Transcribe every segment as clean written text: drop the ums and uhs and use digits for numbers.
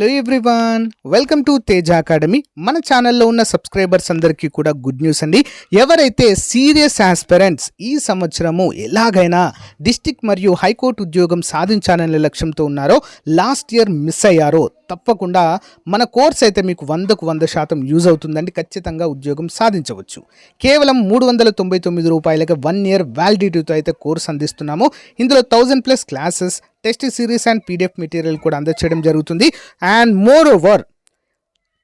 Hello everyone, welcome to Teja academy. మన ఛానల్లో ఉన్న సబ్స్క్రైబర్స్ అందరికీ కూడా గుడ్ న్యూస్ అండి. ఎవరైతే సీరియస్ ఆస్పిరెంట్స్ ఈ సంవత్సరము ఎలాగైనా డిస్టిక్ మరియు హైకోర్టు ఉద్యోగం సాధించాలనే లక్ష్యంతో ఉన్నారో, లాస్ట్ ఇయర్ మిస్ అయ్యారో, తప్పకుండా మన కోర్స్ అయితే మీకు 100కు 100% యూజ్ అవుతుందండి. ఖచ్చితంగా ఉద్యోగం సాధించవచ్చు. కేవలం ₹399 1 ఇయర్ వ్యాలిడిటీతో అయితే కోర్స్ అందిస్తున్నాము. ఇందులో 1000+ classes, test series and PDF material కూడా అందచేయడం జరుగుతుంది. And more over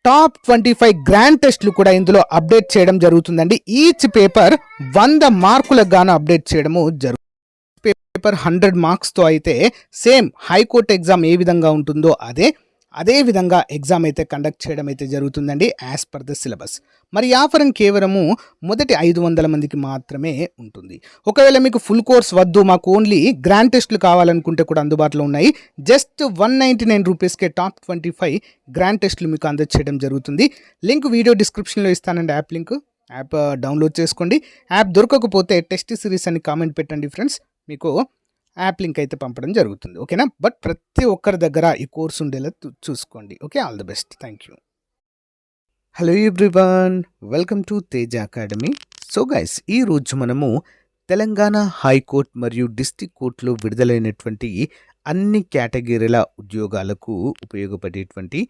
top 25 grand టెస్ట్లు కూడా ఇందులో అప్డేట్ చేయడం జరుగుతుందండి. ఈచ్ పేపర్ 100 మార్కులకు గాను అప్డేట్ చేయడము జరుగుతుంది. పేపర్ 100 మార్క్స్తో అయితే సేమ్ హైకోర్టు ఎగ్జామ్ ఏ విధంగా ఉంటుందో అదే విధంగా ఎగ్జామ్ అయితే కండక్ట్ చేయడం అయితే జరుగుతుందండి యాజ్ పర్ ద సిలబస్. మరి ఆఫరం కేవలము మొదటి 500 మందికి మాత్రమే ఉంటుంది. ఒకవేళ మీకు ఫుల్ కోర్స్ వద్దు, మాకు ఓన్లీ గ్రాండ్ టెస్ట్లు కావాలనుకుంటే కూడా అందుబాటులో ఉన్నాయి. జస్ట్ ₹199కే టాప్ 25 గ్రాండ్ టెస్ట్లు మీకు అందచేయడం జరుగుతుంది. లింక్ వీడియో డిస్క్రిప్షన్లో ఇస్తానండి. యాప్ డౌన్లోడ్ చేసుకోండి. యాప్ దొరకకపోతే టెస్ట్ సిరీస్ అని కామెంట్ పెట్టండి ఫ్రెండ్స్, మీకు యాప్ లింక్ అయితే పంపడం జరుగుతుంది. ఓకేనా? బట్ ప్రతి ఒక్కరి దగ్గర ఈ కోర్స్ ఉండేలా చూసుకోండి. Okay, all the best. Thank you. Hello everyone, welcome to Teja academy. So guys, ఈరోజు మనము తెలంగాణ హైకోర్టు మరియు డిస్ట్రిక్ట్ కోర్టులో విడుదలైనటువంటి అన్ని కేటగిరీల ఉద్యోగాలకు ఉపయోగపడేటువంటి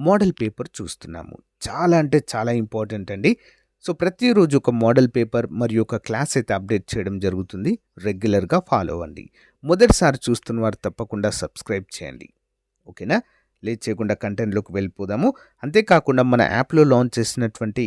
మోడల్ పేపర్ చూస్తున్నాము. చాలా అంటే చాలా ఇంపార్టెంట్ అండి. సో ప్రతిరోజు ఒక మోడల్ పేపర్ మరియు ఒక క్లాస్ అయితే అప్డేట్ చేయడం జరుగుతుంది. రెగ్యులర్గా ఫాలో అవ్వండి. మొదటిసారి చూస్తున్న వారు తప్పకుండా సబ్స్క్రైబ్ చేయండి. ఓకేనా? లేట్ చేయకుండా కంటెంట్లోకి వెళ్ళిపోదాము. అంతేకాకుండా మన యాప్లో లాంచ్ చేసినటువంటి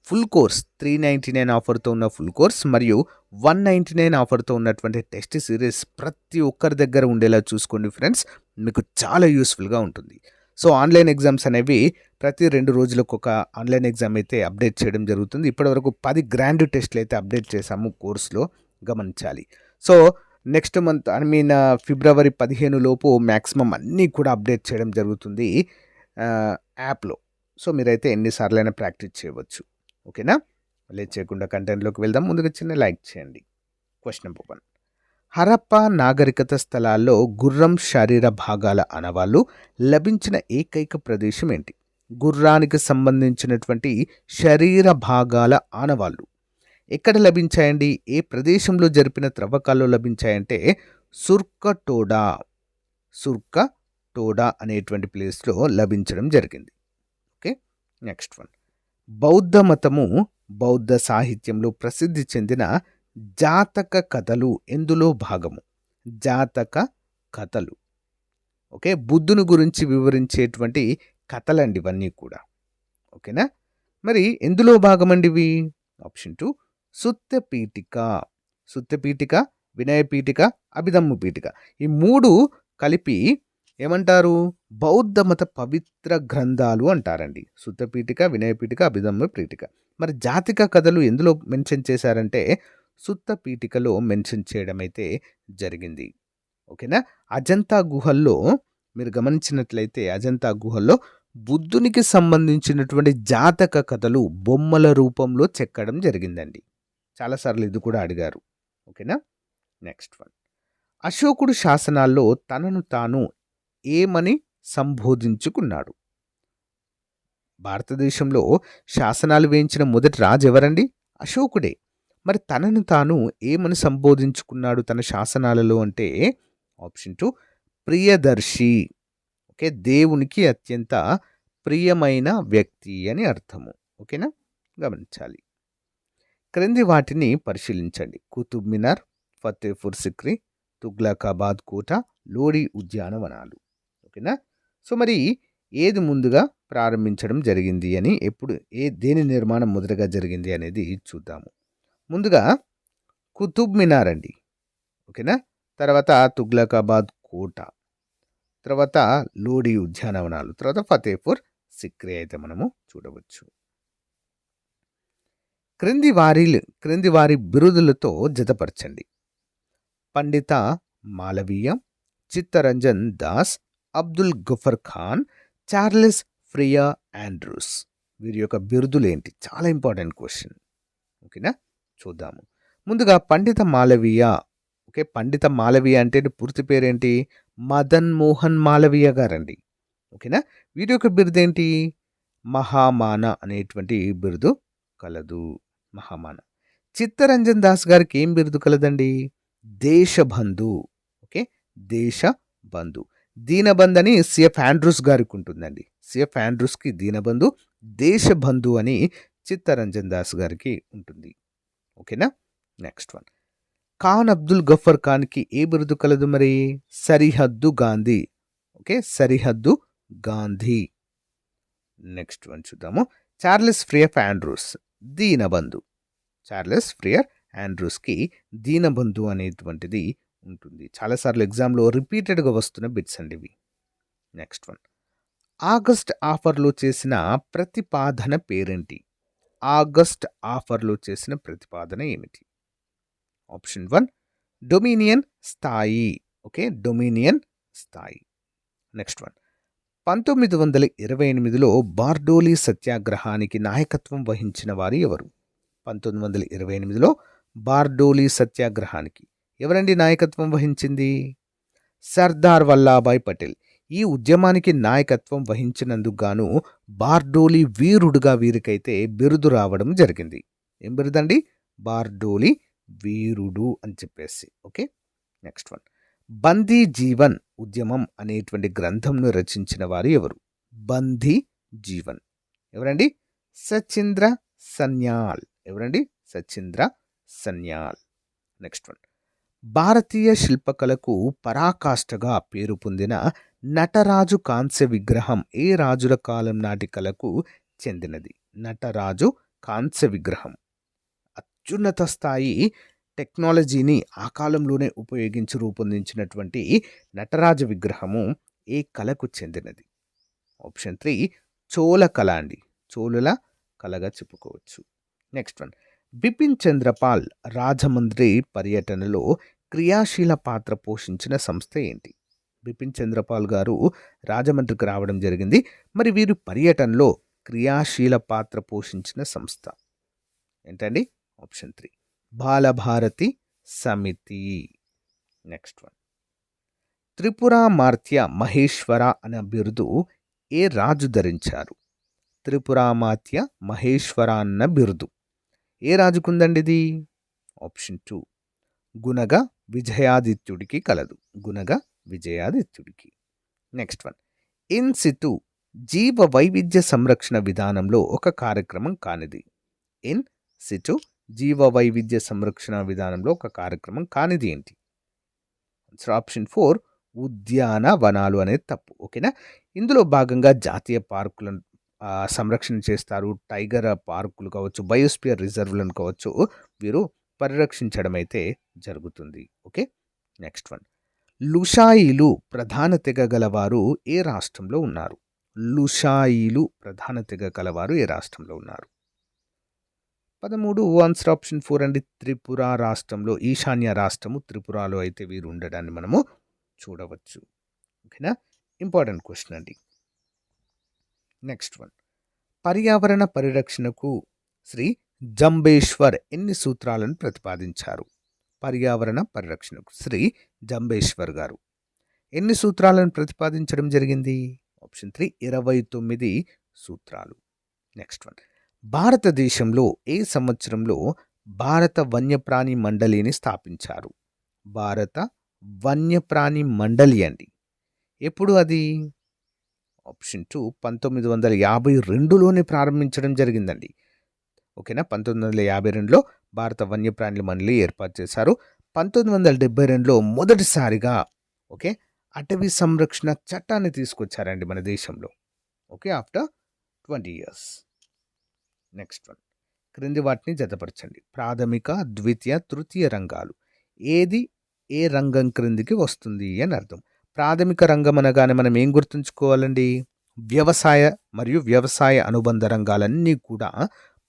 ఫుల్ కోర్స్ 399 ఆఫర్తో ఉన్న ఫుల్ కోర్స్ మరియు 199 ఆఫర్తో ఉన్నటువంటి టెస్ట్ సిరీస్ ప్రతి ఒక్కరి దగ్గర ఉండేలా చూసుకోండి ఫ్రెండ్స్, మీకు చాలా యూస్ఫుల్గా ఉంటుంది. సో ఆన్లైన్ ఎగ్జామ్స్ అనేవి ప్రతి 2 రోజులకు ఒక ఆన్లైన్ ఎగ్జామ్ అయితే అప్డేట్ చేయడం జరుగుతుంది. ఇప్పటివరకు 10 గ్రాండ్ టెస్ట్లు అయితే అప్డేట్ చేశాము కోర్సులో, గమనించాలి. సో నెక్స్ట్ మంత్ ఫిబ్రవరి 15 లోపు మ్యాక్సిమం అన్నీ కూడా అప్డేట్ చేయడం జరుగుతుంది యాప్లో. సో మీరైతే ఎన్నిసార్లైనా ప్రాక్టీస్ చేయవచ్చు. ఓకేనా? లేట్ చేయకుండా కంటెంట్లోకి వెళ్దాం. ముందుగా చిన్న లైక్ చేయండి. Question number 1. హరప్పా నాగరికత స్థలాల్లో గుర్రం శరీర భాగాల ఆనవాళ్లు లభించిన ఏకైక ప్రదేశం ఏంటి? గుర్రానికి సంబంధించినటువంటి శరీర భాగాల ఆనవాళ్లు ఎక్కడ లభించాయండి? ఏ ప్రదేశంలో జరిపిన త్రవ్వకాల్లో లభించాయంటే సుర్కటోడా అనేటువంటి ప్లేస్లో లభించడం జరిగింది. Okay, next 1. బౌద్ధ మతము, బౌద్ధ సాహిత్యంలో ప్రసిద్ధి చెందిన జాతక కథలు ఎందులో భాగము? జాతక కథలు, ఓకే, బుద్ధుని గురించి వివరించేటువంటి కథలండి ఇవన్నీ కూడా. ఓకేనా? మరి ఎందులో భాగమండి ఇవి? ఆప్షన్ 2 సుత్తపీఠిక, వినయపీఠిక, అభిధమ్మ పీఠిక. ఈ 3 కలిపి ఏమంటారు? బౌద్ధ మత పవిత్ర గ్రంథాలు అంటారండి. సుత్తపీఠిక, వినయపీఠిక, అభిధమ్మ పీఠిక. మరి జాతిక కథలు ఎందులో మెన్షన్ చేశారంటే సుత్తపీఠికలో మెన్షన్ చేయడం అయితే జరిగింది. ఓకేనా? అజంతా గుహల్లో మీరు గమనించినట్లయితే అజంతా గుహల్లో బుద్ధునికి సంబంధించినటువంటి జాతక కథలు బొమ్మల రూపంలో చెక్కడం జరిగిందండి. చాలాసార్లు ఇది కూడా అడిగారు. ఓకేనా? నెక్స్ట్ 1. అశోకుడు శాసనాల్లో తనను తాను ఏమని సంబోధించుకున్నాడు? భారతదేశంలో శాసనాలు వేయించిన మొదటి రాజు ఎవరండి? అశోకుడే. మరి తనను తాను ఏమని సంబోధించుకున్నాడు తన శాసనాలలో అంటే ఆప్షన్ 2 ప్రియదర్శి. ఓకే, దేవునికి అత్యంత ప్రియమైన వ్యక్తి అని అర్థము. ఓకేనా? గమనించాలి. క్రింది వాటిని పరిశీలించండి. కుతుబ్ మినార్, ఫతేపూర్ సిక్రీ, తుగ్లకాబాద్ కోట, లోడి ఉద్యానవనాలు. ఓకేనా? సో మరి ఏది ముందుగా ప్రారంభించడం జరిగింది అని, దేని నిర్మాణం మొదటగా జరిగింది అనేది చూద్దాము. ముందుగా కుతుబ్ మినార్ అండి. ఓకేనా? తర్వాత తుగ్లకాబాద్ కోట, తర్వాత లోడి ఉద్యానవనాలు, తర్వాత ఫతేపూర్ సిక్రీ అయితే మనము చూడవచ్చు. క్రింది వారి బిరుదులతో జతపరచండి. Pandit Malaviya, Chittaranjan Das, Abdul Ghaffar Khan, Charles Freer Andrews. వీరి యొక్క బిరుదులు ఏంటి? చాలా ఇంపార్టెంట్ క్వశ్చన్. ఓకేనా? చూద్దాము. ముందుగా పండిత మాలవీయ. ఓకే, పండిత మాలవీయ అంటే పూర్తి పేరేంటి? మదన్ మోహన్ మాలవీయ గారండి. ఓకేనా? వీరి యొక్క బిరుదేంటి? మహామాన అనేటువంటి బిరుదు కలదు. మహామాన. చిత్తరంజన్ దాస్ గారికి ఏం బిరుదు కలదండి? దేశబంధు. ఓకే, దేశబంధు. దీనబంధు అని సిఎఫ్ ఆండ్రూస్ గారికి ఉంటుందండి. సిఎఫ్ ఆండ్రూస్కి దీనబంధు, దేశబంధు అని చిత్తరంజన్ దాస్ గారికి ఉంటుంది. ఓకేనా? Next one. ఖాన్ అబ్దుల్ గఫర్ ఖాన్కి ఏ బిరుదు కలదు మరి? సరిహద్దు గాంధీ. ఓకే, సరిహద్దు గాంధీ. నెక్స్ట్ వన్ చూద్దాము. Charles Freer Andrews Deenabandhu. Charles Freer ఆండ్రూస్కి దీనబంధు అనేటువంటిది ఉంటుంది. చాలాసార్లు ఎగ్జామ్లో రిపీటెడ్గా వస్తున్న బిట్స్ అండి ఇవి. Next one. ఆగస్ట్ ఆఫర్లో చేసిన ప్రతిపాదన పేరేంటి? ఆగస్ట్ ఆఫర్లో చేసిన ప్రతిపాదన ఏమిటి? ఆప్షన్ 1 డొమినియన్ స్థాయి. ఓకే, డొమినియన్ స్థాయి. Next one. 1928లో బార్డోలీ సత్యాగ్రహానికి నాయకత్వం వహించిన వారు ఎవరు? 1928లో బార్డోలీ సత్యాగ్రహానికి ఎవరండి నాయకత్వం వహించింది? సర్దార్ వల్లాభాయ్ పటేల్. ఈ ఉద్యమానికి నాయకత్వం వహించినందుకు గాను బార్డోలీ వీరుడుగా వీరికైతే బిరుదు రావడం జరిగింది. ఏం బిరుదండి? బార్డోలీ వీరుడు అని చెప్పేసి. Okay, next one. బందీ జీవన్ ఉద్యమం అనేటువంటి గ్రంథంను రచించిన వారు ఎవరు? బందీ జీవన్ ఎవరండి? సచింద్ర సన్యాల్. ఎవరండి? సచింద్ర సన్యాల్. Next one. భారతీయ శిల్పకళకు పరాకాష్ఠగా పేరు పొందిన నటరాజు కాంస్య విగ్రహం ఏ రాజుల కాలం నాటి కళకు చెందినది? నటరాజు కాంస్య విగ్రహం అత్యున్నత స్థాయి టెక్నాలజీని ఆ కాలంలోనే ఉపయోగించి రూపొందించినటువంటి నటరాజ విగ్రహము ఏ కళకు చెందినది? ఆప్షన్ 3 చోళ కళ అండి. చోళుల కళగా చెప్పుకోవచ్చు. Next one. బిపిన్ చంద్రపాల్ రాజమండ్రి పర్యటనలో క్రియాశీల పాత్ర పోషించిన సంస్థ ఏంటి? బిపిన్ చంద్రపాల్ గారు రాజమండ్రికి రావడం జరిగింది. మరి వీరు పర్యటనలో క్రియాశీల పాత్ర పోషించిన సంస్థ ఏంటండి? ఆప్షన్ 3 బాలభారతి సమితి. Next one. త్రిపురామాత్య మహేశ్వర అనే బిరుదు ఏ రాజు ధరించారు? త్రిపురామాత్య మహేశ్వర అన్న బిరుదు ఏ రాజుకుందండి ఇది? ఆప్షన్ 2 గుణగ విజయాదిత్యుడికి కలదు. గుణగ విజయాదిత్యుడికి. Next one. ఇన్ సిటు జీవ వైవిధ్య సంరక్షణ విధానంలో ఒక కార్యక్రమం కానిది? ఇన్ సిటు జీవ వైవిధ్య సంరక్షణ విధానంలో ఒక కార్యక్రమం కానిది ఏంటి? ఆప్షన్ 4 ఉద్యానవనాలు అనేది తప్పు. ఓకేనా? ఇందులో భాగంగా జాతీయ పార్కులను సంరక్షణ చేస్తారు. టైగర్ పార్కులు కావచ్చు, బయోస్పియర్ రిజర్వ్లను కావచ్చు, వీరు పరిరక్షించడం అయితే జరుగుతుంది. Okay, next one. లుషాయిలు ప్రధాన తెగ గలవారు ఏ రాష్ట్రంలో ఉన్నారు? లుషాయిలు ప్రధాన తెగ గలవారు ఏ రాష్ట్రంలో ఉన్నారు? 13 ఆన్సర్ ఆప్షన్ 4 అండి. త్రిపుర రాష్ట్రంలో, ఈశాన్య రాష్ట్రము త్రిపురలో అయితే వీరు ఉండడాన్ని మనము చూడవచ్చు. ఓకేనా? ఇంపార్టెంట్ క్వశ్చన్ అండి. Next one. పర్యావరణ పరిరక్షణకు శ్రీ జంబేశ్వర్ ఎన్ని సూత్రాలను ప్రతిపాదించారు? పర్యావరణ పరిరక్షణకు శ్రీ జంబేశ్వర్ గారు ఎన్ని సూత్రాలను ప్రతిపాదించడం జరిగింది? ఆప్షన్ 3 29 సూత్రాలు. Next one. భారతదేశంలో ఏ సంవత్సరంలో భారత వన్యప్రాణి మండలిని స్థాపించారు? భారత వన్యప్రాణి మండలి అండి. ఎప్పుడు అది? ఆప్షన్ 2 1952లోనే ప్రారంభించడం జరిగిందండి. ఓకేనా? 1952లో భారత వన్యప్రాణుల మండలి ఏర్పాటు చేశారు. 1972లో మొదటిసారిగా ఓకే అటవీ సంరక్షణ చట్టాన్ని తీసుకొచ్చారండి మన దేశంలో. Okay, after 20 years. Next one. క్రింది వాటిని జతపరచండి. ప్రాథమిక, ద్వితీయ, తృతీయ రంగాలు ఏది ఏ రంగం క్రిందికి వస్తుంది అని అర్థం. ప్రాథమిక రంగం అనగానే మనం ఏం గుర్తుంచుకోవాలండి? వ్యవసాయ మరియు వ్యవసాయ అనుబంధ రంగాలన్నీ కూడా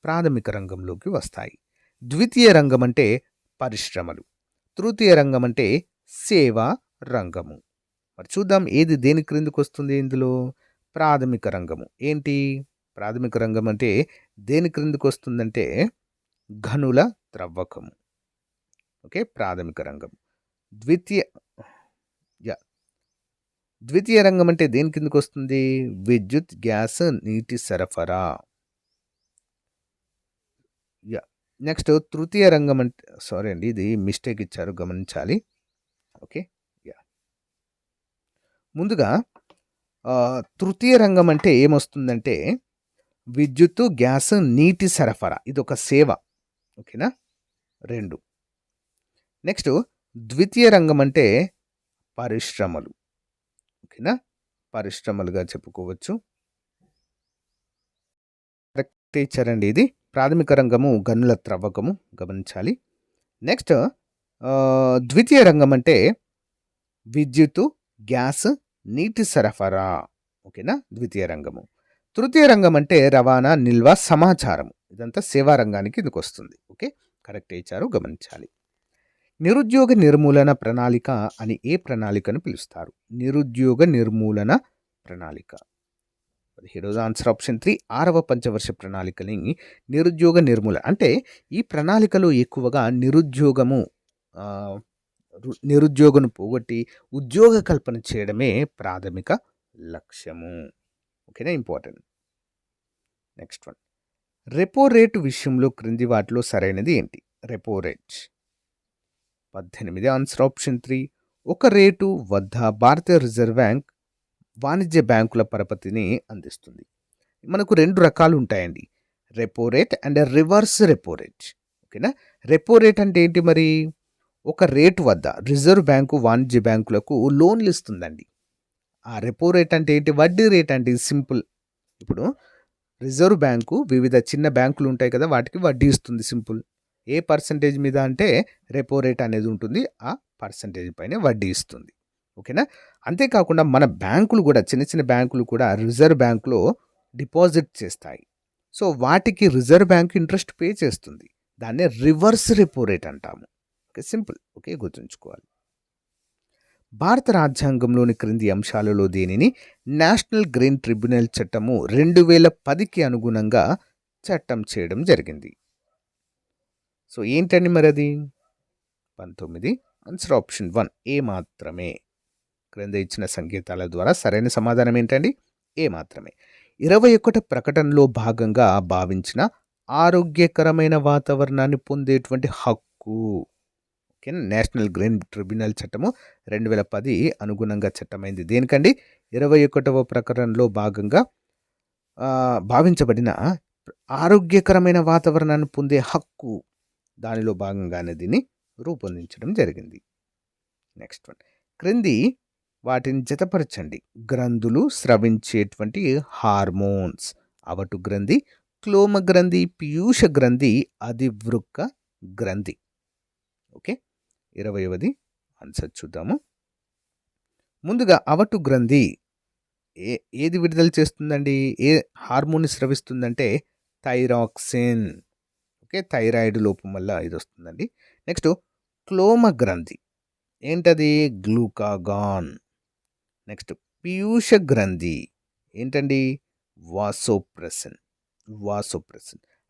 ప్రాథమిక రంగంలోకి వస్తాయి. ద్వితీయ రంగం అంటే పరిశ్రమలు. తృతీయ రంగం అంటే సేవా రంగము. మరి చూద్దాం ఏది దేని క్రిందికి వస్తుంది ఇందులో? ప్రాథమిక రంగము. ఏంటి ప్రాథమిక రంగం అంటే దేని క్రిందికి వస్తుందంటే గనుల త్రవ్వకము. ఓకే, ప్రాథమిక రంగం. ద్వితీయ రంగం అంటే దేని కిందకొస్తుంది? విద్యుత్, గ్యాస్, నీటి సరఫరా. యాహ్! నెక్స్ట్ తృతీయ రంగం అంటే సారీ అండి. ఇది మిస్టేక్ ఇచ్చారు గమనించాలి. ఓకే. యాహ్! ముందుగా తృతీయ రంగం అంటే ఏమొస్తుందంటే విద్యుత్తు, గ్యాస్, నీటి సరఫరా. ఇదొక సేవ. ఓకేనా? 2. నెక్స్ట్ ద్వితీయ రంగం అంటే పరిశ్రమలు. ఓకేనా? పరిశ్రమలుగా చెప్పుకోవచ్చు. కరెక్ట్ ఇచ్చారండి ఇది. ప్రాథమిక రంగము గనుల త్రవ్వకము గమనించాలి. నెక్స్ట్ ద్వితీయ రంగం అంటే విద్యుత్తు, గ్యాస్, నీటి సరఫరా. ఓకేనా? ద్వితీయ రంగము. తృతీయ రంగం అంటే రవాణా, నిల్వ, సమాచారం. ఇదంతా సేవా రంగానికి ఇదికొస్తుంది. ఓకే. కరెక్ట్ ఇచ్చారు గమనించాలి. నిరుద్యోగ నిర్మూలన ప్రణాళిక అని ఏ ప్రణాళికను పిలుస్తారు? నిరుద్యోగ నిర్మూలన ప్రణాళిక. 17వ ఆన్సర్ ఆప్షన్ 3 6వ పంచవర్ష ప్రణాళికని నిరుద్యోగ నిర్మూలన అంటే ఈ ప్రణాళికలో ఎక్కువగా నిరుద్యోగను పోగొట్టి ఉద్యోగ కల్పన చేయడమే ప్రాథమిక లక్ష్యము. ఓకేనా? Important. Next one. Repo rate విషయంలో క్రింది వాటిలో సరైనది ఏంటి? Repo rate. 18 ఆన్సర్ ఆప్షన్ 3 ఒక రేటు వద్ద భారతీయ రిజర్వ్ బ్యాంక్ వాణిజ్య బ్యాంకుల పరపతిని అందిస్తుంది. మనకు 2 రకాలు ఉంటాయండి. Repo rate and reverse repo rate. ఓకేనా? రెపో రేట్ అంటే ఏంటి మరి? ఒక రేటు వద్ద రిజర్వ్ బ్యాంకు వాణిజ్య బ్యాంకులకు లోన్లు ఇస్తుందండి. ఆ రెపో రేట్ అంటే ఏంటి? వడ్డీ రేట్ అంటే సింపుల్. ఇప్పుడు రిజర్వ్ బ్యాంకు వివిధ చిన్న బ్యాంకులు ఉంటాయి కదా, వాటికి వడ్డీ ఇస్తుంది సింపుల్. ఏ పర్సంటేజ్ మీద అంటే రెపో రేట్ అనేది ఉంటుంది. ఆ పర్సంటేజ్ పైన వడ్డీ ఇస్తుంది. ఓకేనా? అంతేకాకుండా మన బ్యాంకులు కూడా చిన్న చిన్న బ్యాంకులు కూడా రిజర్వ్ బ్యాంకులో డిపాజిట్ చేస్తాయి. సో వాటికి రిజర్వ్ బ్యాంక్ ఇంట్రెస్ట్ పే చేస్తుంది. దాన్నే రివర్స్ రెపో రేట్ అంటాము. Okay, simple. ఓకే, గుర్తుంచుకోవాలి. భారత రాజ్యాంగంలోని క్రింది అంశాలలో దేనిని నేషనల్ గ్రీన్ ట్రిబ్యునల్ చట్టము 2010కి అనుగుణంగా చట్టం చేయడం జరిగింది? సో ఏంటండి మరి అది? 19. ఆన్సర్ ఆప్షన్ 1 ఏ మాత్రమే. క్రింద ఇచ్చిన సంకేతాల ద్వారా సరైన సమాధానం ఏంటండి? ఏ మాత్రమే. 21 ప్రకటనలో భాగంగా భావించిన ఆరోగ్యకరమైన వాతావరణాన్ని పొందేటువంటి హక్కు. ఓకే, నేషనల్ గ్రీన్ ట్రిబ్యునల్ చట్టము 2010 అనుగుణంగా చట్టమైంది. దేనికండి? 21వ ప్రకటనలో భాగంగా భావించబడిన ఆరోగ్యకరమైన వాతావరణాన్ని పొందే హక్కు, దానిలో భాగంగానే దీన్ని రూపొందించడం జరిగింది. Next one. క్రింది వాటిని జతపరచండి. గ్రంథులు స్రవించేటువంటి హార్మోన్స్. అవటు గ్రంథి, క్లోమ గ్రంథి, పీయూష గ్రంథి, అధివృక్క గ్రంథి. ఓకే, 20వది ఆన్సర్ చూద్దాము. ముందుగా అవటు గ్రంథి ఏది విడుదల చేస్తుందండి? ఏ హార్మోన్ స్రవిస్తుందంటే థైరాక్సిన్. ఓకే, థైరాయిడ్ లోపం వల్ల ఇది వస్తుందండి. నెక్స్ట్ క్లోమ గ్రంథి ఏంటది? గ్లూకాగాన్. నెక్స్ట్ పీయూష గ్రంథి ఏంటండి? వాసోప్రెసిన్.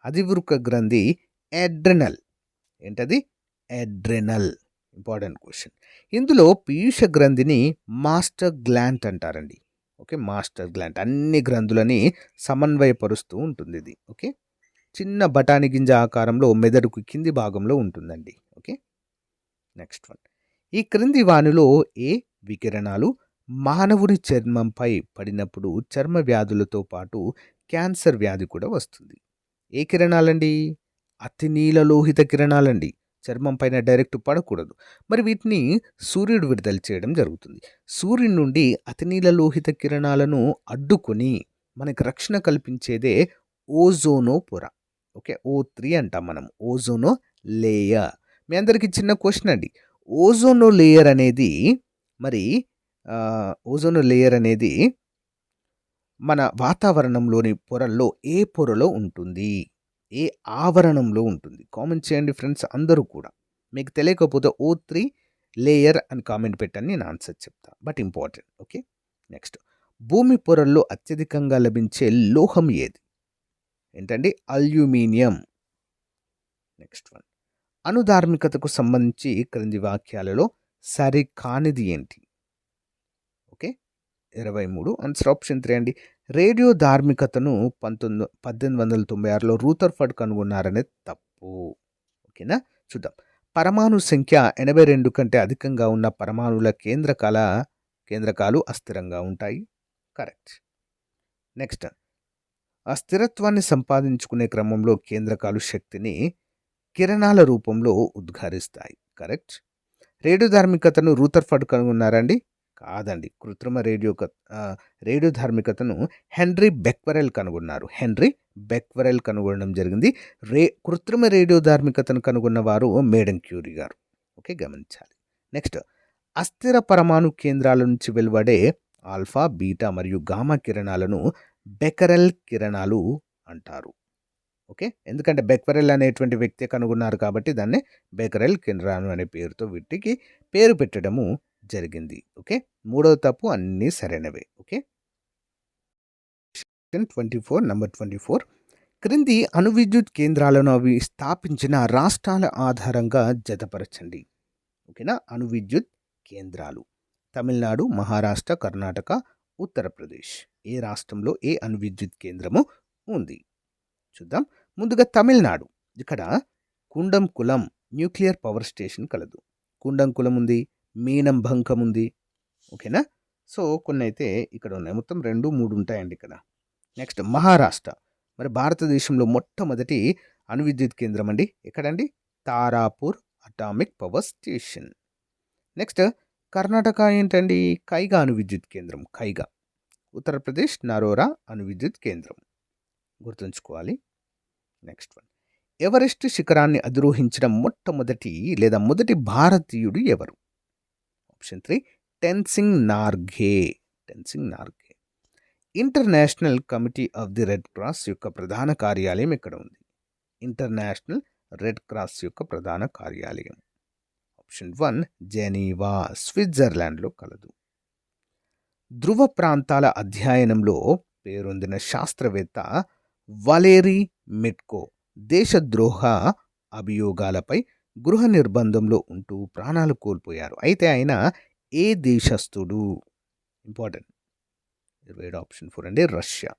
అధివృక్క గ్రంథి ఎడ్రినల్. ఏంటది? ఎడ్రినల్. Important question. ఇందులో పీయూష గ్రంథిని మాస్టర్ గ్లాండ్ అంటారండి. ఓకే, మాస్టర్ గ్లాండ్ అన్ని గ్రంథులని సమన్వయపరుస్తూ ఉంటుంది ఇది. ఓకే, చిన్న బఠానీ గింజ ఆకారంలో మెదడుకు కింది భాగంలో ఉంటుందండి. Okay, next one. ఈ క్రింది వానిలో ఏ వికిరణాలు మానవుని చర్మంపై పడినప్పుడు చర్మ వ్యాధులతో పాటు క్యాన్సర్ వ్యాధి కూడా వస్తుంది? ఏ కిరణాలండి? అతి నీలలోహిత కిరణాలండి. చర్మం పైన డైరెక్ట్ పడకూడదు. మరి వీటిని సూర్యుడు విడుదల చేయడం జరుగుతుంది. సూర్యుడి నుండి అతి నీలలోహిత కిరణాలను అడ్డుకొని మనకి రక్షణ కల్పించేదే ఓజోనో పొర. ఓకే, O3 అంటాం మనం. ఓజోనో లేయర్. మీ అందరికీ చిన్న క్వశ్చన్ అండి. ఓజోనో లేయర్ అనేది మన వాతావరణంలోని పొరల్లో ఏ పొరలో ఉంటుంది? ఏ ఆవరణంలో ఉంటుంది? కామెంట్ చేయండి ఫ్రెండ్స్ అందరూ కూడా. మీకు తెలియకపోతే O3 లేయర్ అని కామెంట్ పెట్టండి, నేను ఆన్సర్ చెప్తా. But important. Okay, next. భూమి పొరల్లో అత్యధికంగా లభించే లోహం ఏది? ఏంటండి? అల్యూమినియం. Next one. అణుధార్మికతకు సంబంధించి క్రింది వాక్యాలలో సరికానిది ఏంటి? ఓకే, 23. ఆన్సర్ ఆప్షన్ 3 అండి. రేడియో ధార్మికతను 1896లో రూథర్‌ఫర్డ్ కనుగొన్నారనేది తప్పు. ఓకేనా? చూద్దాం. పరమాణు సంఖ్య 82 కంటే అధికంగా ఉన్న పరమాణువుల కేంద్రకాలు అస్థిరంగా ఉంటాయి. కరెక్ట్. నెక్స్ట్, ఆ స్థిరత్వాన్ని సంపాదించుకునే క్రమంలో కేంద్రకాలు శక్తిని కిరణాల రూపంలో ఉద్గారిస్తాయి. కరెక్ట్. రేడియో ధార్మికతను రూథర్‌ఫర్డ్ కనుగొన్నారండి? కాదండి. రేడియో ధార్మికతను హెన్రీ బెక్వెరెల్ కనుగొన్నారు. హెన్రీ బెక్వెరెల్ కనుగొనడం జరిగింది. కృత్రిమ రేడియో ధార్మికతను కనుగొన్న వారు మేడమ్ క్యూరీ గారు. ఓకే, గమనించాలి. నెక్స్ట్, అస్థిర పరమాణు కేంద్రాల నుంచి వెలువడే ఆల్ఫా, బీటా మరియు గామా కిరణాలను బెకరెల్ కిరణాలు అంటారు. ఓకే, ఎందుకంటే బెక్వెరెల్ అనేటువంటి వ్యక్తి కనుగొన్నారు కాబట్టి దాన్ని బెకరెల్ కిరణాలు అనే పేరుతో వీటికి పేరు పెట్టడము జరిగింది. ఓకే, మూడవ తప్పు, అన్నీ సరైనవే. Okay, 24 number 24. క్రింది అణు విద్యుత్ కేంద్రాలను అవి స్థాపించిన రాష్ట్రాల ఆధారంగా జతపరచండి. ఓకేనా? అణు విద్యుత్ కేంద్రాలు తమిళనాడు, మహారాష్ట్ర, కర్ణాటక, ఉత్తరప్రదేశ్. ఏ రాష్ట్రంలో ఏ అణు విద్యుత్ కేంద్రము ఉంది? చూద్దాం. ముందుగా తమిళనాడు. ఇక్కడ కుండంకులం న్యూక్లియర్ పవర్ స్టేషన్ కలదు. కుండంకులం ఉంది, మీనంబంకం ఉంది. ఓకేనా? సో కొన్ని అయితే ఇక్కడ ఉన్నాయి. మొత్తం 2, 3 ఉంటాయండి ఇక్కడ. నెక్స్ట్, మహారాష్ట్ర. మరి భారతదేశంలో మొట్టమొదటి అణు విద్యుత్ కేంద్రం అండి. ఎక్కడండి? Tarapur atomic power station. Next, Karnataka ఏంటండి? కైగా అణు విద్యుత్ కేంద్రం, కైగా. ఉత్తరప్రదేశ్ నరోరా అణు విద్యుత్ కేంద్రం, గుర్తుంచుకోవాలి. నెక్స్ట్ వన్, ఎవరెస్ట్ శిఖరాన్ని అధిరోహించిన మొదటి భారతీయుడు ఎవరు? Option 3 Tenzing Norgay. International committee of the red cross యొక్క ప్రధాన కార్యాలయం ఎక్కడ ఉంది? ఇంటర్నేషనల్ రెడ్ క్రాస్ యొక్క ప్రధాన కార్యాలయం ఆప్షన్ 1 జెనీవా, స్విట్జర్లాండ్లో కలదు. ధ్రువ ప్రాంతాల అధ్యయనంలో పేరొందిన శాస్త్రవేత్త వలేరీ మెట్కో దేశద్రోహ అభియోగాలపై గృహ నిర్బంధంలో ఉంటూ ప్రాణాలు కోల్పోయారు. అయితే ఆయన ఏ దేశస్థుడు? ఇంపార్టెంట్. 27 ఆప్షన్ 4 అండి, రష్యా.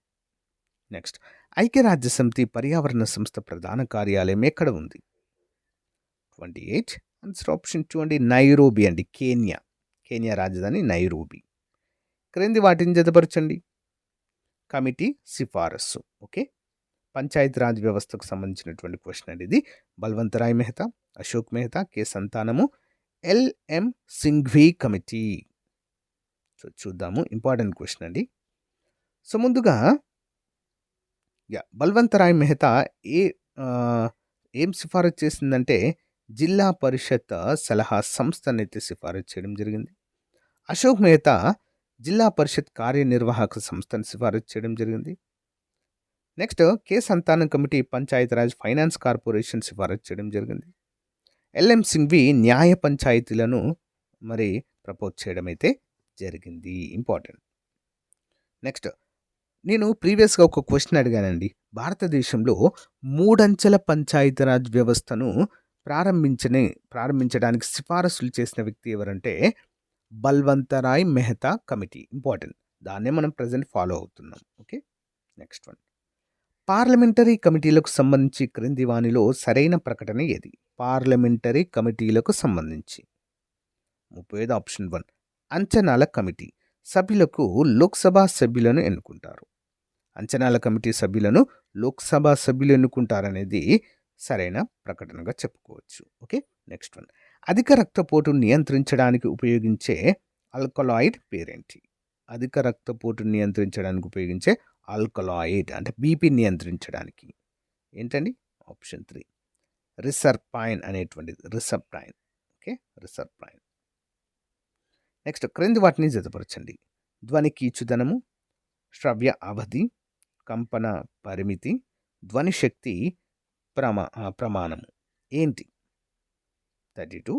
నెక్స్ట్, ఐక్యరాజ్యసమితి పర్యావరణ సంస్థ ప్రధాన కార్యాలయం ఎక్కడ ఉంది? 28 ఆన్సర్ ఆప్షన్ 2 అండి, నైరోబి అండి, కేనియా రాజధాని నైరోబి. క్రింది వాటిని జతపరచండి. కమిటీ సిఫారసు. ఓకే, పంచాయతీరాజ్ వ్యవస్థకు సంబంధించినటువంటి క్వశ్చన్ అండి ఇది. బల్వంతరాయ్ మెహతా, అశోక్ మెహతా, కె సంతానము, ఎల్ఎం సింఘ్వి కమిటీ. సో చూద్దాము, ఇంపార్టెంట్ క్వశ్చన్ అండి. సో ముందుగా బల్వంతరాయ్ మెహతా ఏం సిఫారసు చేసిందంటే జిల్లా పరిషత్ సలహా సంస్థనైతే సిఫారసు చేయడం జరిగింది. అశోక్ మెహతా జిల్లా పరిషత్ కార్యనిర్వాహక సంస్థను సిఫారసు చేయడం జరిగింది. నెక్స్ట్, కె సంతానం కమిటీ పంచాయతీరాజ్ ఫైనాన్స్ కార్పొరేషన్ సిఫారసు చేయడం జరిగింది. ఎల్ఎం సింఘ్వి న్యాయ పంచాయతీలను మరి ప్రపోజ్ చేయడం అయితే జరిగింది. ఇంపార్టెంట్. నెక్స్ట్, నేను ప్రీవియస్గా ఒక క్వశ్చన్ అడిగానండి. భారతదేశంలో 3 అంచెల పంచాయతీరాజ్ వ్యవస్థను ప్రారంభించడానికి సిఫారసులు చేసిన వ్యక్తి ఎవరంటే బల్వంతరాయ్ మెహతా కమిటీ. ఇంపార్టెంట్, దాన్నే మనం ప్రజెంట్ ఫాలో అవుతున్నాం. ఓకే, నెక్స్ట్ వన్, పార్లమెంటరీ కమిటీలకు సంబంధించి క్రింది వానిలో సరైన ప్రకటన ఏది? పార్లమెంటరీ కమిటీలకు సంబంధించి 35 ఆప్షన్ 1 అంచనాల కమిటీ సభ్యులకు లోక్సభ సభ్యులను ఎన్నుకుంటారు. అంచనాల కమిటీ సభ్యులను లోక్సభ సభ్యులు ఎన్నుకుంటారనేది సరైన ప్రకటనగా చెప్పుకోవచ్చు. ఓకే, నెక్స్ట్ వన్, అధిక రక్తపోటును నియంత్రించడానికి ఉపయోగించే ఆల్కలాయిడ్ పేరేంటి? అధిక రక్తపోటును నియంత్రించడానికి ఉపయోగించే ఆల్కలాయిడ్ అంటే బీపీ నియంత్రించడానికి ఏంటండి? ఆప్షన్ 3 రిసర్పైన్ అనేటువంటిది, రిసర్పైన్. ఓకే, రిసర్పైన్. నెక్స్ట్, క్రింది వాటిని జతపరచండి. ధ్వని కీచుదనము, శ్రవ్య అవధి, కంపన పరిమితి, ధ్వని శక్తి ప్రమాణము ఏంటి? 32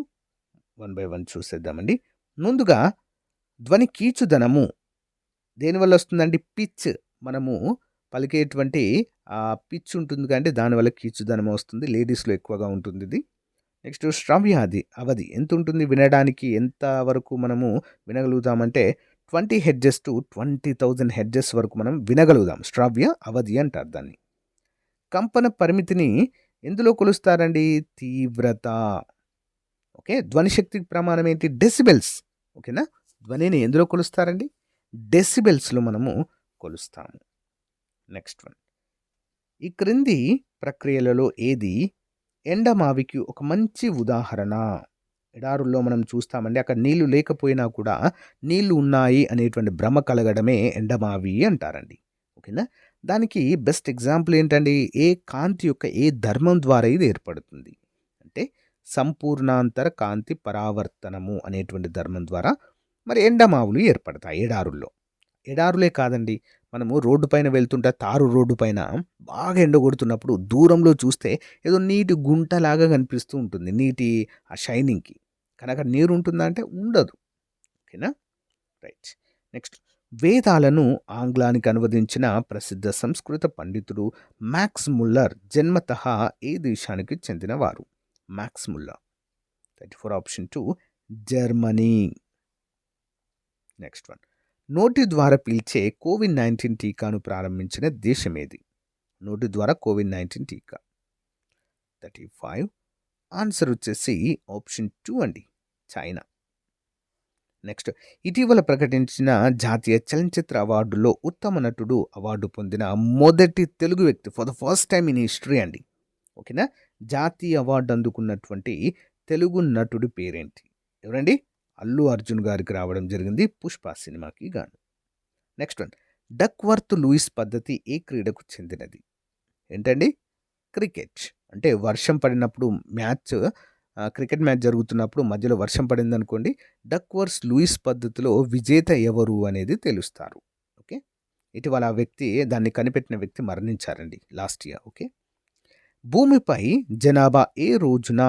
1 by 1 చూసేద్దామండి. ముందుగా ధ్వని కీచుదనము దేనివల్ల వస్తుందండి? పిచ్, మనము పలికేటువంటి పిచ్ ఉంటుంది కంటే దానివల్ల కీచుదనం వస్తుంది. లేడీస్లో ఎక్కువగా ఉంటుంది ఇది. నెక్స్ట్, శ్రవ్య అవధి ఎంత ఉంటుంది? వినడానికి ఎంత వరకు మనము వినగలుగుతామంటే 20 హెర్ట్జ్ టు 20,000 హెర్ట్జ్ వరకు మనం వినగలుగుదాం. శ్రావ్య అవధి అంటారు దాన్ని. కంపన పరిమితిని ఎందులో కొలుస్తారండి? తీవ్రత. ఓకే. ధ్వని శక్తి ప్రమాణం ఏంటి? డెసిబెల్స్. ఓకేనా? ధ్వనిని ఎందులో కొలుస్తారండి? డెసిబెల్స్‌లో మనము కొలుస్తాము. Next one. ఈ క్రింది ప్రక్రియలలో ఏది ఎండమావికి ఒక మంచి ఉదాహరణ? ఎడారుల్లో మనం చూస్తామండి, అక్కడ నీళ్లు లేకపోయినా కూడా నీళ్లు ఉన్నాయి అనేటువంటి భ్రమ కలగడమే ఎండమావి అంటారండి. ఓకేనా? దానికి బెస్ట్ ఎగ్జాంపుల్ ఏంటండి? ఏ కాంతి యొక్క ఏ ధర్మం ద్వారా ఇది ఏర్పడుతుంది అంటే సంపూర్ణాంతర కాంతి పరావర్తనము అనేటువంటి ధర్మం ద్వారా మరి ఎండమావులు ఏర్పడతాయి ఎడారుల్లో. ఎడారులే కాదండి, మనము రోడ్డు పైన వెళ్తుంటే తారు రోడ్డు పైన బాగా ఎండ కొడుతున్నప్పుడు దూరంలో చూస్తే ఏదో నీటి గుంటలాగా కనిపిస్తూ ఉంటుంది నీటి ఆ షైనింగ్కి. కానీ అక్కడ నీరు ఉంటుందా అంటే ఉండదు. ఓకేనా? రైట్. నెక్స్ట్. వేదాలను ఆంగ్లానికి అనువదించిన ప్రసిద్ధ సంస్కృత పండితుడు మ్యాక్స్ ముల్లర్ జన్మతః ఏ దేశానికి చెందినవారు? Max Muller. 34 option 2 Germany. Next one. నోటి ద్వారా పీల్చే కోవిడ్-19 టీకాను ప్రారంభించిన దేశం ఏది? నోటి ద్వారా కోవిడ్-19 టీకా. 35. ఆన్సర్ వచ్చేసి ఆప్షన్ 2 అండి, చైనా. నెక్స్ట్. ఇటీవల ప్రకటించిన జాతీయ చలనచిత్ర అవార్డులో ఉత్తమ నటుడు అవార్డు పొందిన మొదటి తెలుగు వ్యక్తి for the first time in history అండి. ఓకేనా? జాతీయ అవార్డు అందుకున్నటువంటి తెలుగు నటుడి పేరేంటి? ఎవరండి? అల్లు అర్జున్ గారికి రావడం జరిగింది పుష్ప సినిమాకి గాను. Next one. డక్వర్త్ లూయిస్ పద్ధతి ఏ క్రీడకు చెందినది? ఏంటండి? క్రికెట్. అంటే వర్షం పడినప్పుడు క్రికెట్ మ్యాచ్ జరుగుతున్నప్పుడు మధ్యలో వర్షం పడింది అనుకోండి, డక్వర్త్ లూయిస్ పద్ధతిలో విజేత ఎవరు అనేది తెలుస్తారు. ఓకే. ఇటీవల ఆ వ్యక్తి, దాన్ని కనిపెట్టిన వ్యక్తి మరణించారండి లాస్ట్ ఇయర్. ఓకే. భూమిపై జనాభా ఏ రోజున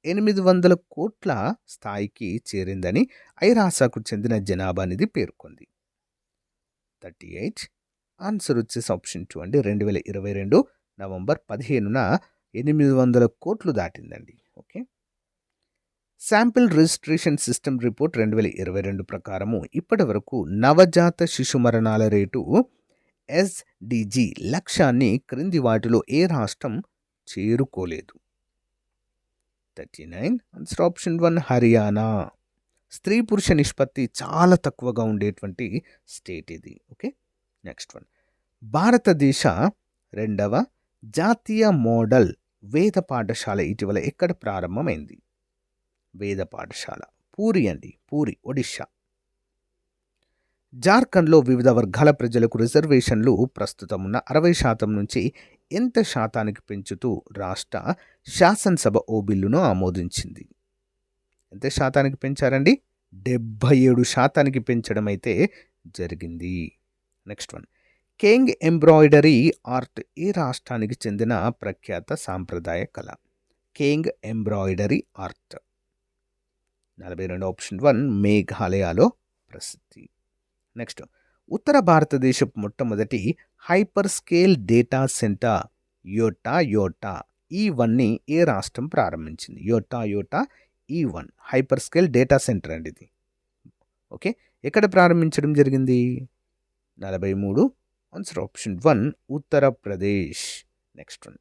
800 కోట్ల స్థాయికి చేరిందని ఐరాసాకు చెందిన జనాభా నిధి పేర్కొంది? 38. ఆన్సర్ వచ్చేసి ఆప్షన్ 2 అండి. 2022 నవంబర్ 15న 800 కోట్లు దాటిందండి. Okay. Sample registration system report 2022 ప్రకారము ఇప్పటి వరకు నవజాత శిశు మరణాల రేటు ఎస్డిజి లక్ష్యాన్ని క్రింది వాటిలో ఏ రాష్ట్రం చేరుకోలేదు? 39. Answer option 1 Haryana. స్త్రీ పురుష నిష్పత్తి చాలా తక్కువగా ఉండేటువంటి స్టేట్ ఇది. ఓకే. Next one. భారతదేశ 2వ జాతీయ మోడల్ వేద పాఠశాల ఇటీవల ఎక్కడ ప్రారంభమైంది? వేద పాఠశాల పూరి అండి, పూరి, ఒడిషా. జార్ఖండ్లో వివిధ వర్గాల ప్రజలకు రిజర్వేషన్లు ప్రస్తుతం ఉన్న 60% నుంచి ఎంత శాతానికి పెంచుతూ రాష్ట్ర శాసనసభ ఓ బిల్లును ఆమోదించింది? ఎంత శాతానికి పెంచారండి? 77% పెంచడం అయితే జరిగింది. Next one. కేంగ్ ఎంబ్రాయిడరీ ఆర్ట్ ఏ రాష్ట్రానికి చెందిన ప్రఖ్యాత సాంప్రదాయ కళ? కేంగ్ ఎంబ్రాయిడరీ ఆర్ట్. 42 ఆప్షన్ 1 మేఘాలయలో ప్రసిద్ధి. నెక్స్ట్. ఉత్తర భారతదేశపు మొట్టమొదటి hyper scale data centre Yotta E1ని ఏ రాష్ట్రం ప్రారంభించింది? Yotta E1 hyper scale data centre అండి ఇది. ఓకే. ఎక్కడ ప్రారంభించడం జరిగింది? 43. Answer option 1 Uttar Pradesh. Next one.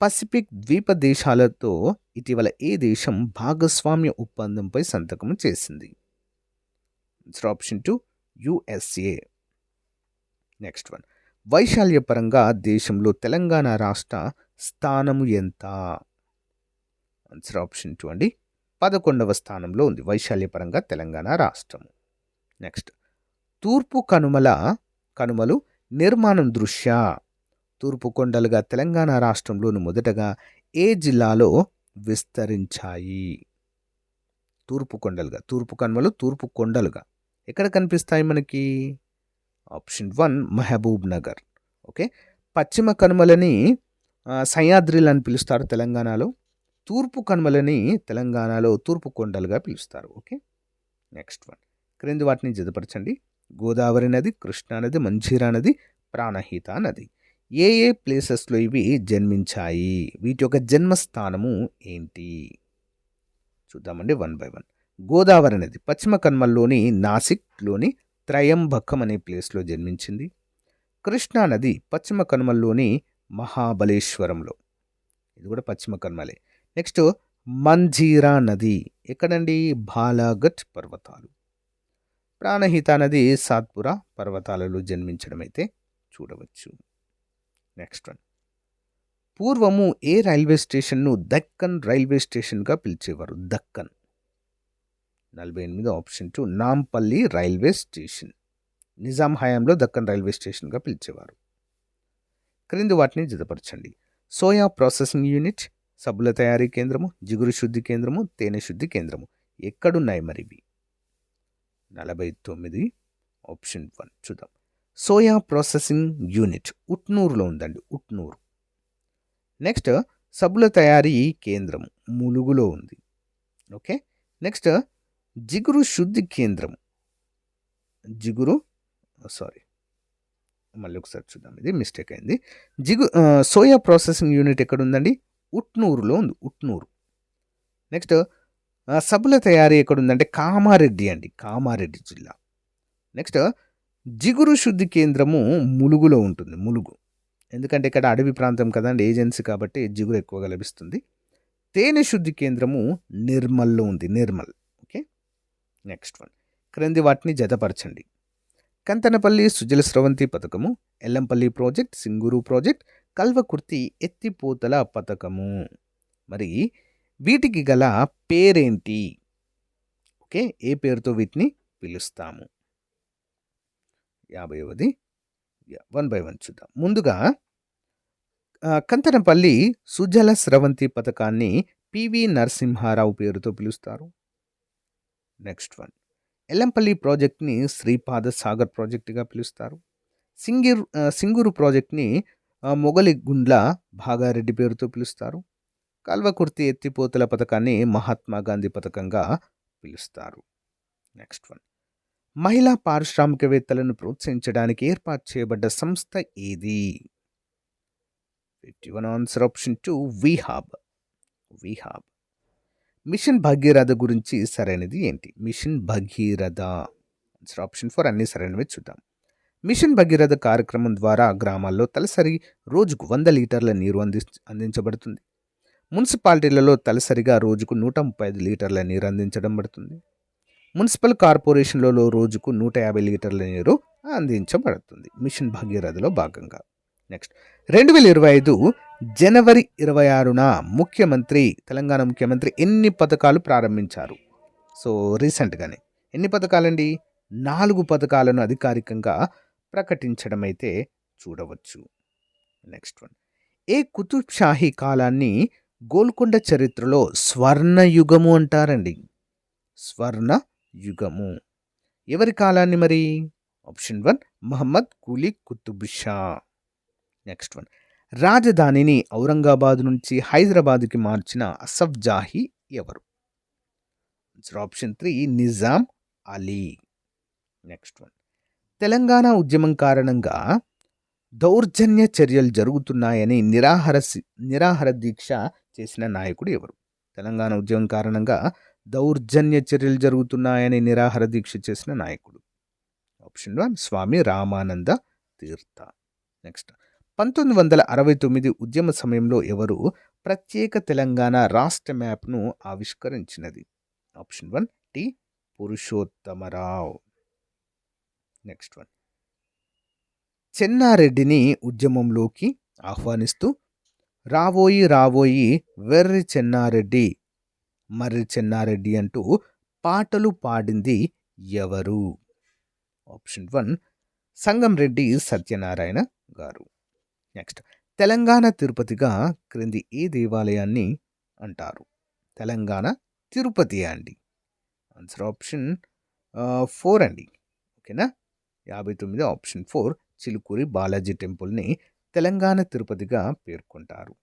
Pacific ద్వీప దేశాలతో ఇటీవల ఏ దేశం భాగస్వామ్య ఒప్పందంపై సంతకం చేసింది? Answer option 2 USA. Next one. వైశాల్యపరంగా దేశంలో తెలంగాణ రాష్ట్ర స్థానము ఎంత? ఆన్సర్ ఆప్షన్ 2 అండి, 11వ స్థానంలో ఉంది వైశాల్యపరంగా తెలంగాణ రాష్ట్రము. నెక్స్ట్. తూర్పు కనుమలు నిర్మాణం దృష్ట్యా తూర్పు కొండలుగా తెలంగాణ రాష్ట్రంలోని మొదటగా ఏ జిల్లాలో విస్తరించాయి? తూర్పు కనుమలు తూర్పు కొండలుగా ఎక్కడ కనిపిస్తాయి మనకి? ఆప్షన్ 1 మహబూబ్ నగర్. ఓకే. పశ్చిమ కనుమలని సహ్యాద్రిలు అని పిలుస్తారు తెలంగాణలో. తూర్పు కనుమలని తెలంగాణలో తూర్పు కొండలుగా పిలుస్తారు. ఓకే. Next one. క్రింది వాటిని జతపరచండి. గోదావరి నది, కృష్ణా నది, మంజీరా నది, ప్రాణహిత నది. ఏ ప్లేసెస్లో ఇవి జన్మించాయి? వీటి యొక్క జన్మస్థానము ఏంటి? చూద్దామండి 1 by 1. గోదావరి నది పశ్చిమ కనుమల్లోని నాసిక్లోని త్రయంబకం అనే ప్లేస్లో జన్మించింది. కృష్ణా నది పశ్చిమ కనుమల్లోని మహాబలేశ్వరంలో, ఇది కూడా పశ్చిమ కనుమలే. నెక్స్ట్ మంజీరా నది ఎక్కడండి? బాలాఘట్ పర్వతాలు. ప్రాణహిత నది సాత్పురా పర్వతాలలో జన్మించడం అయితే చూడవచ్చు. నెక్స్ట్ వన్, పూర్వము ఏ రైల్వే స్టేషన్ను దక్కన్ రైల్వే స్టేషన్గా పిలిచేవారు? Deccan. 48 option 2 Nampally railway station. Nizam హయాంలో దక్కన్ రైల్వే స్టేషన్గా పిలిచేవారు. క్రింది వాటిని జతపరచండి. సోయా ప్రాసెసింగ్ యూనిట్, సబ్బుల తయారీ కేంద్రము, జిగురు శుద్ధి కేంద్రము, తేనె శుద్ధి కేంద్రము ఎక్కడున్నాయి మరి ఇవి? 49 ఆప్షన్ 1 చూద్దాం. సోయా ప్రాసెసింగ్ యూనిట్ ఉట్నూరులో ఉందండి, ఉట్నూరు. నెక్స్ట్ సబ్బుల తయారీ కేంద్రము ములుగులో ఉంది. ఓకే. నెక్స్ట్ జిగురు శుద్ధి కేంద్రం, మళ్ళీ ఒకసారి చూద్దాం, ఇది మిస్టేక్ అయింది. సోయా ప్రాసెసింగ్ యూనిట్ ఎక్కడ ఉందండి? ఉట్నూరులో ఉంది, ఉట్నూరు. నెక్స్ట్ సబ్బుల తయారీ ఎక్కడ ఉందంటే కామారెడ్డి అండి, కామారెడ్డి జిల్లా. నెక్స్ట్ జిగురు శుద్ధి కేంద్రము ములుగులో ఉంటుంది, ములుగు. ఎందుకంటే ఇక్కడ అడవి ప్రాంతం కదండి, ఏజెన్సీ కాబట్టి జిగురు ఎక్కువగా లభిస్తుంది. తేనె శుద్ధి కేంద్రము నిర్మల్లో ఉంది, నిర్మల్. ఓకే. నెక్స్ట్ వన్, క్రింది వాటిని జతపరచండి. కంతనపల్లి సుజల స్రవంతి పథకము, ఎల్లంపల్లి ప్రాజెక్ట్, సింగూరు ప్రాజెక్ట్, కల్వకుర్తి ఎత్తిపోతల పథకము. మరి వీటికి గల పేరేంటి? ఓకే, ఏ పేరుతో వీటిని పిలుస్తాము? 50ది 1 by 1 చూద్దాం. ముందుగా కంతనపల్లి సుజల స్రవంతి పథకాన్ని పివి నరసింహారావు పేరుతో పిలుస్తారు. నెక్స్ట్ వన్, ఎల్లంపల్లి ప్రాజెక్ట్ని శ్రీపాద సాగర్ ప్రాజెక్టుగా పిలుస్తారు. సింగూరు ప్రాజెక్ట్ని మొగలిగుండ్ల భాగారెడ్డి పేరుతో పిలుస్తారు. కల్వకుర్తి ఎత్తిపోతల పథకాన్ని మహాత్మా గాంధీ పథకంగా పిలుస్తారు. నెక్స్ట్ వన్, మహిళా పారిశ్రామికవేత్తలను ప్రోత్సహించడానికి ఏర్పాటు చేయబడ్డ సంస్థ ఏది? 51 ఆన్సర్ ఆప్షన్ 2 విహాబ్. మిషన్ భగీరథ గురించి సరైనది ఏంటి? మిషన్ భగీరథ ఆన్సర్ ఆప్షన్ 4 అన్ని సరైనవి చూద్దాం. మిషన్ భగీరథ కార్యక్రమం ద్వారా గ్రామాల్లో తలసరి రోజుకు 100 లీటర్ల నీరు అందించబడుతుంది. మున్సిపాలిటీలలో తలసరిగా రోజుకు 135 లీటర్ల నీరు అందించడం పడుతుంది. మున్సిపల్ కార్పొరేషన్లలో రోజుకు 150 లీటర్ల నీరు అందించబడుతుంది మిషన్ భగీరథలో భాగంగా. నెక్స్ట్ 2025 జనవరి 26న తెలంగాణ ముఖ్యమంత్రి ఎన్ని పథకాలు ప్రారంభించారు? సో రీసెంట్గానే ఎన్ని పథకాలండి? 4 పథకాలను అధికారికంగా ప్రకటించడం అయితే చూడవచ్చు. నెక్స్ట్ వన్, ఏ కుతుబ్ షాహీ కాలాన్ని గోల్కొండ చరిత్రలో స్వర్ణయుగము అంటారండి? స్వర్ణయుగము ఎవరి కాలాన్ని మరి? Option 1 Mohammad Quli Qutb Shah. Next one, రాజధానిని ఔరంగాబాద్ నుంచి హైదరాబాద్కి మార్చిన అసఫ్ జాహీ ఎవరు? Option 3 Nizam Ali. Next one, Telangana ఉద్యమం కారణంగా దౌర్జన్య చర్యలు జరుగుతున్నాయని నిరాహార దీక్ష చేసిన నాయకుడు ఎవరు? తెలంగాణ ఉద్యమం కారణంగా దౌర్జన్య చర్యలు జరుగుతున్నాయని నిరాహార దీక్ష చేసిన నాయకుడు. ఆప్షన్ 1 స్వామి రామానంద తీర్థ. నెక్స్ట్ 1969 ఉద్యమ సమయంలో ఎవరు ప్రత్యేక తెలంగాణ రాష్ట్ర మ్యాప్ను ఆవిష్కరించినది? Option 1 T Purushottamarao. Next one, చెన్నారెడ్డిని ఉద్యమంలోకి ఆహ్వానిస్తూ రావోయి రావోయి వెర్రి చెన్నారెడ్డి మర్రి చెన్నారెడ్డి అంటూ పాటలు పాడింది ఎవరు? ఆప్షన్ 1 సంగంరెడ్డి సత్యనారాయణ గారు. నెక్స్ట్, తెలంగాణ తిరుపతిగా క్రింది ఏ దేవాలయాన్ని అంటారు? తెలంగాణ తిరుపతి అండి. ఆన్సర్ ఆప్షన్ 4 అండి. ఓకేనా? 59 ఆప్షన్ 4 చిలుకూరి బాలాజీ టెంపుల్ని తెలంగాణ తిరుపతిగా పేర్కొంటారు.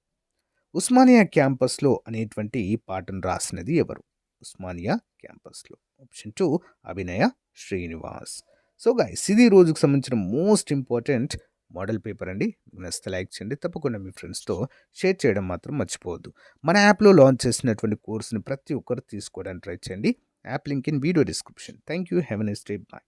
ఉస్మానియా క్యాంపస్లో అనేటువంటి పాటను రాసినది ఎవరు? ఉస్మానియా క్యాంపస్లో. ఆప్షన్ 2 అభినయ శ్రీనివాస్. సో గైస్, ఇది రోజుకు సంబంధించిన మోస్ట్ ఇంపార్టెంట్ మోడల్ పేపర్ అండి. నచ్చితే లైక్ చేయండి, తప్పకుండా మీ ఫ్రెండ్స్తో షేర్ చేయడం మాత్రం మర్చిపోవద్దు. మన యాప్లో లాంచ్ చేసినటువంటి కోర్సుని ప్రతి ఒక్కరు తీసుకోవడానికి ట్రై చేయండి. App link in video description. Thank you. Have a nice day. Bye.